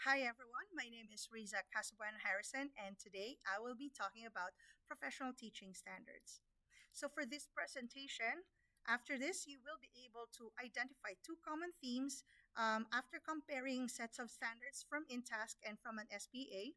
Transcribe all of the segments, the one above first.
Hi everyone, my name is Riza Casabuena-Harrison, and today I will be talking about professional teaching standards. So for this presentation, after this, you will be able to identify two common themes after comparing sets of standards from InTask and from an SPA.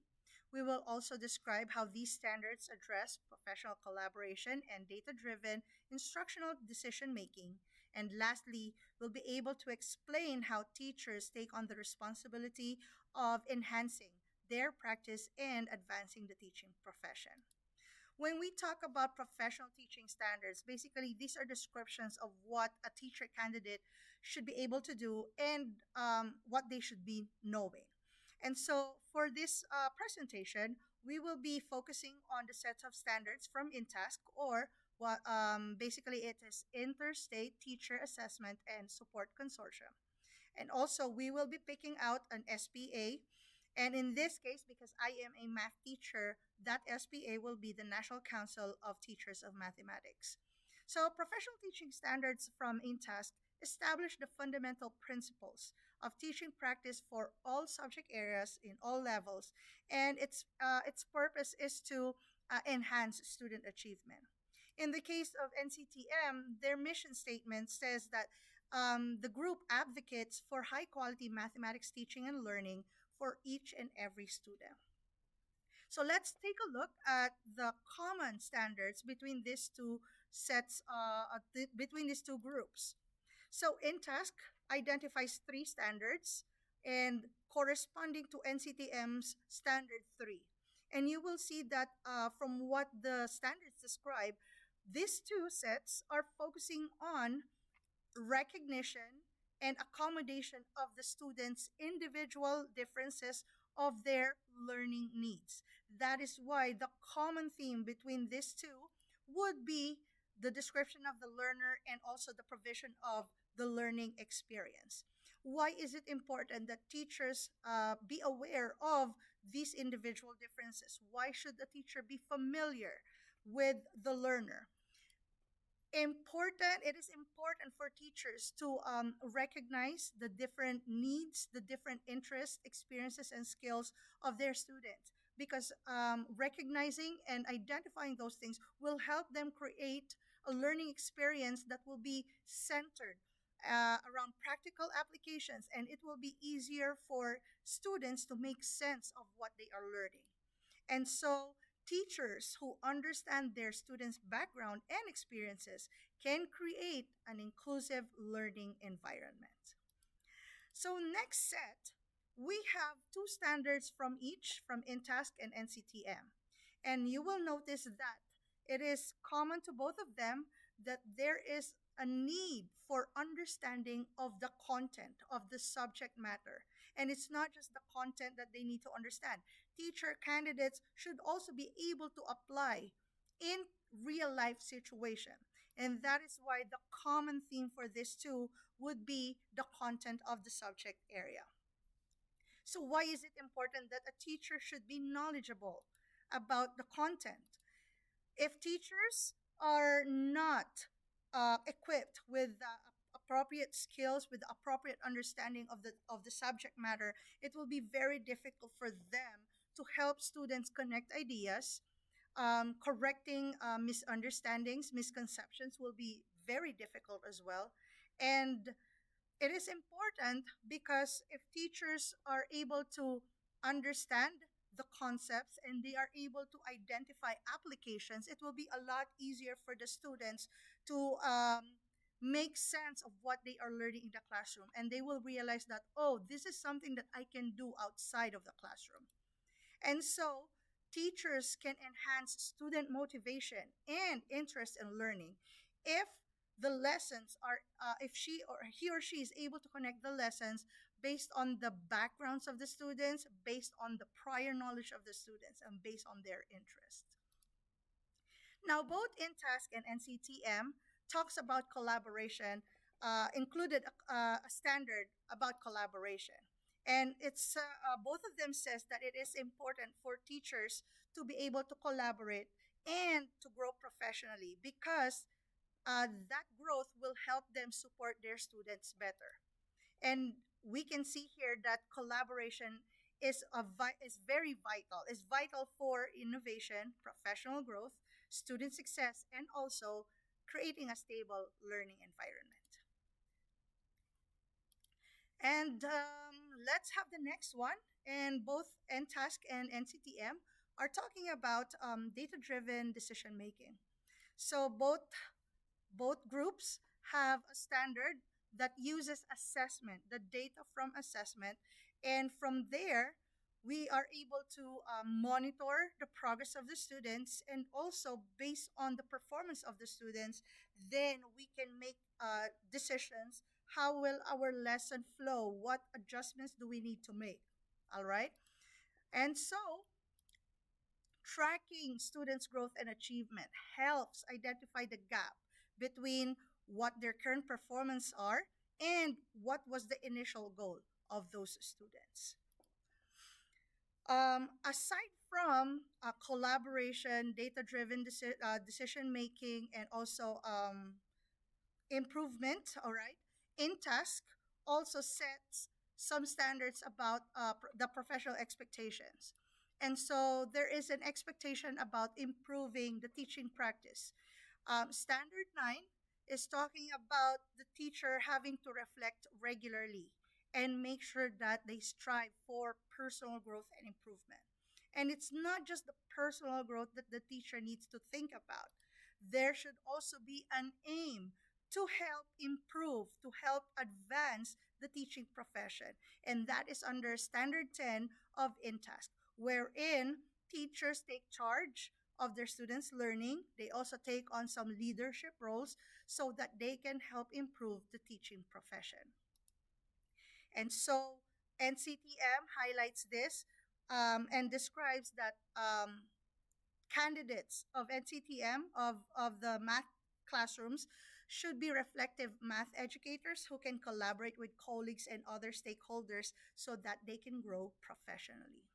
We will also describe how these standards address professional collaboration and data-driven instructional decision-making. And lastly, we'll be able to explain how teachers take on the responsibility of enhancing their practice and advancing the teaching profession. When we talk about professional teaching standards, basically these are descriptions of what a teacher candidate should be able to do and what they should be knowing. And so for this presentation, we will be focusing on the set of standards from InTask, or what basically it is Interstate Teacher Assessment and Support Consortium. And also, we will be picking out an SPA. And in this case, because I am a math teacher, that SPA will be the National Council of Teachers of Mathematics. So, professional teaching standards from InTask establish the fundamental principles of teaching practice for all subject areas in all levels, and its purpose is to enhance student achievement. In the case of NCTM, their mission statement says that the group advocates for high quality mathematics teaching and learning for each and every student. So let's take a look at the common standards between these two between these two groups. So InTask identifies three standards and corresponding to NCTM's standard 3. And you will see that from what the standards describe, these two sets are focusing on recognition and accommodation of the students' individual differences of their learning needs. That is why the common theme between these two would be the description of the learner and also the provision of the learning experience. Why is it important that teachers be aware of these individual differences? Why should the teacher be familiar with the learner? It is important for teachers to recognize the different needs, the different interests, experiences, and skills of their students, because recognizing and identifying those things will help them create a learning experience that will be centered around practical applications, and it will be easier for students to make sense of what they are learning. And so teachers who understand their students' background and experiences can create an inclusive learning environment. So next set, we have two standards from each, from InTask and NCTM. And you will notice that it is common to both of them that there is a need for understanding of the content of the subject matter. And it's not just the content that they need to understand. Teacher candidates should also be able to apply in real life situation. And that is why the common theme for this too would be the content of the subject area. So why is it important that a teacher should be knowledgeable about the content? If teachers are not equipped with the appropriate skills, with the appropriate understanding of the subject matter, it will be very difficult for them to help students connect ideas. Correcting misunderstandings, misconceptions will be very difficult as well. And it is important because if teachers are able to understand the concepts and they are able to identify applications, it will be a lot easier for the students to make sense of what they are learning in the classroom. And they will realize that, oh, this is something that I can do outside of the classroom. And so teachers can enhance student motivation and interest in learning if the lessons are if he or she is able to connect the lessons based on the backgrounds of the students, based on the prior knowledge of the students, and based on their interest. Now, both InTask and NCTM talks about collaboration, included a standard about collaboration. And it's both of them says that it is important for teachers to be able to collaborate and to grow professionally, because that growth will help them support their students better. And we can see here that collaboration is very vital. Is vital for innovation, professional growth, student success, and also creating a stable learning environment. And let's have the next one. And both NTask and NCTM are talking about data-driven decision making. So both groups have a standard that uses assessment, the data from assessment, and from there we are able to monitor the progress of the students, and also based on the performance of the students, then we can make decisions. How will our lesson flow? What adjustments do we need to make? All right. And so tracking students' growth and achievement helps identify the gap between what their current performance are and what was the initial goal of those students. Aside from collaboration, data-driven decision making, and also improvement, all right, in task also sets some standards about the professional expectations. And so there is an expectation about improving the teaching practice. Standard 9 is talking about the teacher having to reflect regularly and make sure that they strive for personal growth and improvement. And it's not just the personal growth that the teacher needs to think about. There should also be an aim to help improve, to help advance the teaching profession. And that is under Standard 10 of InTask, wherein teachers take charge of their students' learning. They also take on some leadership roles so that they can help improve the teaching profession. And so NCTM highlights this and describes that candidates of NCTM, of the math classrooms, should be reflective math educators who can collaborate with colleagues and other stakeholders so that they can grow professionally.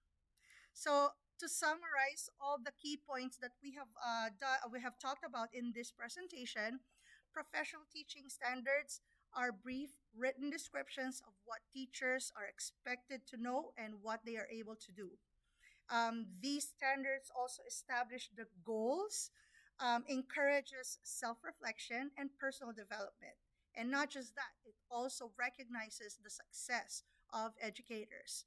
So to summarize all the key points that we have talked about in this presentation, professional teaching standards are brief written descriptions of what teachers are expected to know and what they are able to do. These standards also establish the goals, encourages self-reflection and personal development. And not just that, it also recognizes the success of educators.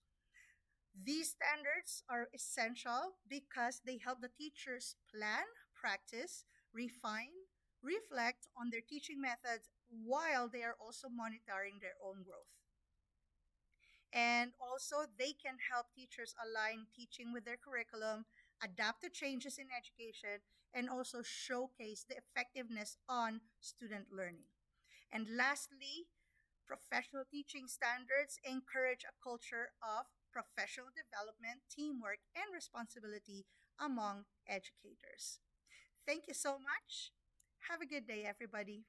These standards are essential because they help the teachers plan, practice, refine, reflect on their teaching methods while they are also monitoring their own growth. And also, they can help teachers align teaching with their curriculum, adapt to changes in education, and also showcase the effectiveness on student learning. And lastly, professional teaching standards encourage a culture of professional development, teamwork, and responsibility among educators. Thank you so much. Have a good day, everybody.